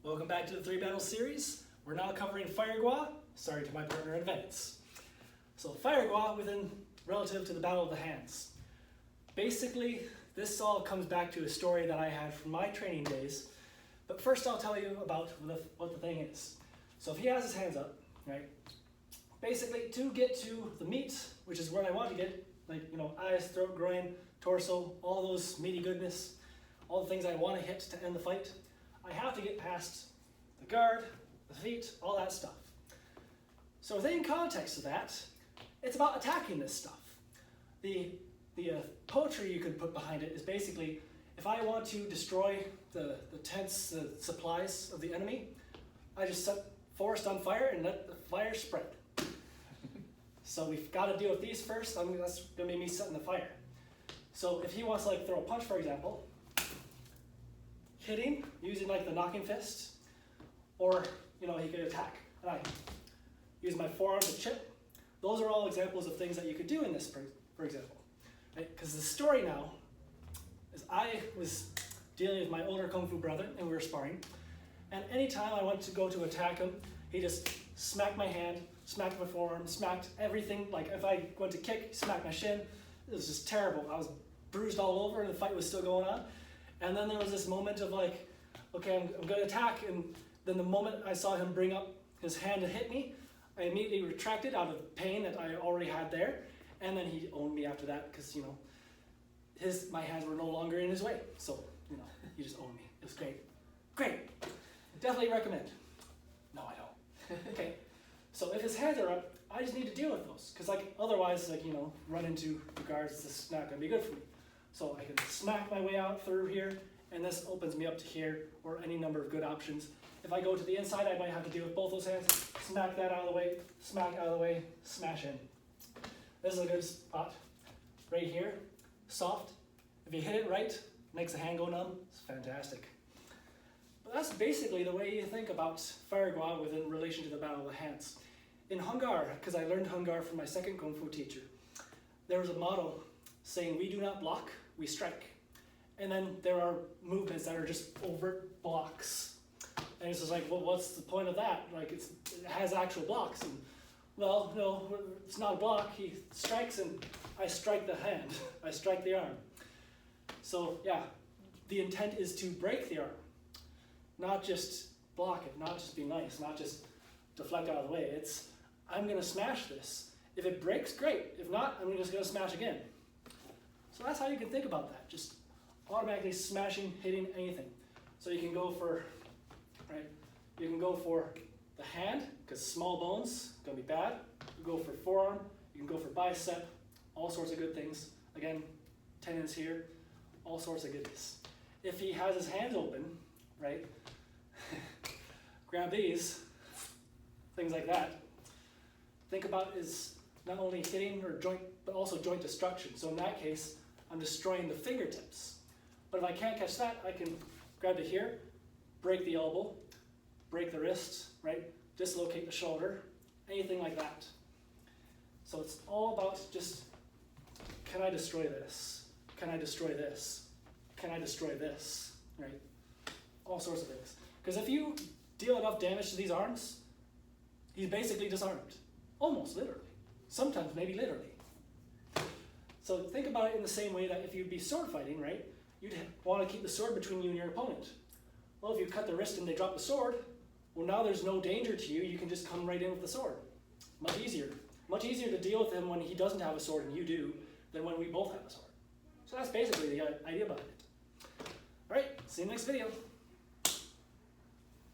Welcome back to the 3-battle series. We're now covering Fire Gua, sorry to my partner in Venice. So Fire Gua relative to the Battle of the Hands. Basically, this all comes back to a story that I had from my training days. But first I'll tell you about what the thing is. So if he has his hands up, right? Basically, to get to the meat, which is where I want to get, like, eyes, throat, groin, torso, all those meaty goodness, all the things I want to hit to end the fight, I have to get past the guard, the feet, all that stuff. So within context of that, it's about attacking this stuff. The poetry you could put behind it is basically, if I want to destroy the tents, the supplies of the enemy, I just set forest on fire and let the fire spread. So we've got to deal with these first. That's going to be me setting the fire. So if he wants to throw a punch, for example, hitting, using the knocking fist, or he could attack. And I use my forearm to chip. Those are all examples of things that you could do in this, for example. Right? Because the story now is I was dealing with my older Kung Fu brother, and we were sparring. And anytime I went to go to attack him, he just smacked my hand, smacked my forearm, smacked everything. Like if I went to kick, he smacked my shin. It was just terrible. I was bruised all over, and the fight was still going on. And then there was this moment of okay, I'm going to attack. And then the moment I saw him bring up his hand to hit me, I immediately retracted out of pain that I already had there. And then he owned me after that because, my hands were no longer in his way. So, he just owned me. It was great. Great. Definitely recommend. No, I don't. Okay. So if his hands are up, I just need to deal with those. Because otherwise, run into the guards, this is not going to be good for me. So I can smack my way out through here, and this opens me up to here, or any number of good options. If I go to the inside, I might have to deal with both those hands. Smack that out of the way, smack out of the way, smash in. This is a good spot. Right here, soft. If you hit it right, makes the hand go numb. It's fantastic. But that's basically the way you think about Fire Gua within relation to the Battle of the Hands. In Hung Gar, because I learned Hung Gar from my second Kung Fu teacher, there was a motto saying, "We do not block, we strike." And then there are movements that are just overt blocks. And it's just well, what's the point of that? It has actual blocks. And, well, no, it's not a block. He strikes and I strike the hand. I strike the arm. So, yeah, the intent is to break the arm. Not just block it, not just be nice, not just deflect out of the way. It's, I'm going to smash this. If it breaks, great. If not, I'm just going to smash again. So that's how you can think about that. Just automatically smashing, hitting anything. So you can go for, you can go for the hand, because small bones, going to be bad. You can go for forearm, you can go for bicep, all sorts of good things. Again, tendons here, all sorts of goodness. If he has his hands open, grab these, things like that. Think about is not only hitting or joint, but also joint destruction. So in that case, I'm destroying the fingertips. But if I can't catch that, I can grab it here, break the elbow, break the wrist, dislocate the shoulder, anything like that. So it's all about just, can I destroy this? Can I destroy this? Can I destroy this? All sorts of things. Because if you deal enough damage to these arms, he's basically disarmed. Almost literally. Sometimes maybe literally. So think about it in the same way that if you'd be sword fighting, you'd want to keep the sword between you and your opponent. Well, if you cut the wrist and they drop the sword, well, now there's no danger to you. You can just come right in with the sword. Much easier. Much easier to deal with him when he doesn't have a sword and you do than when we both have a sword. So that's basically the idea behind it. All right, see you in the next video.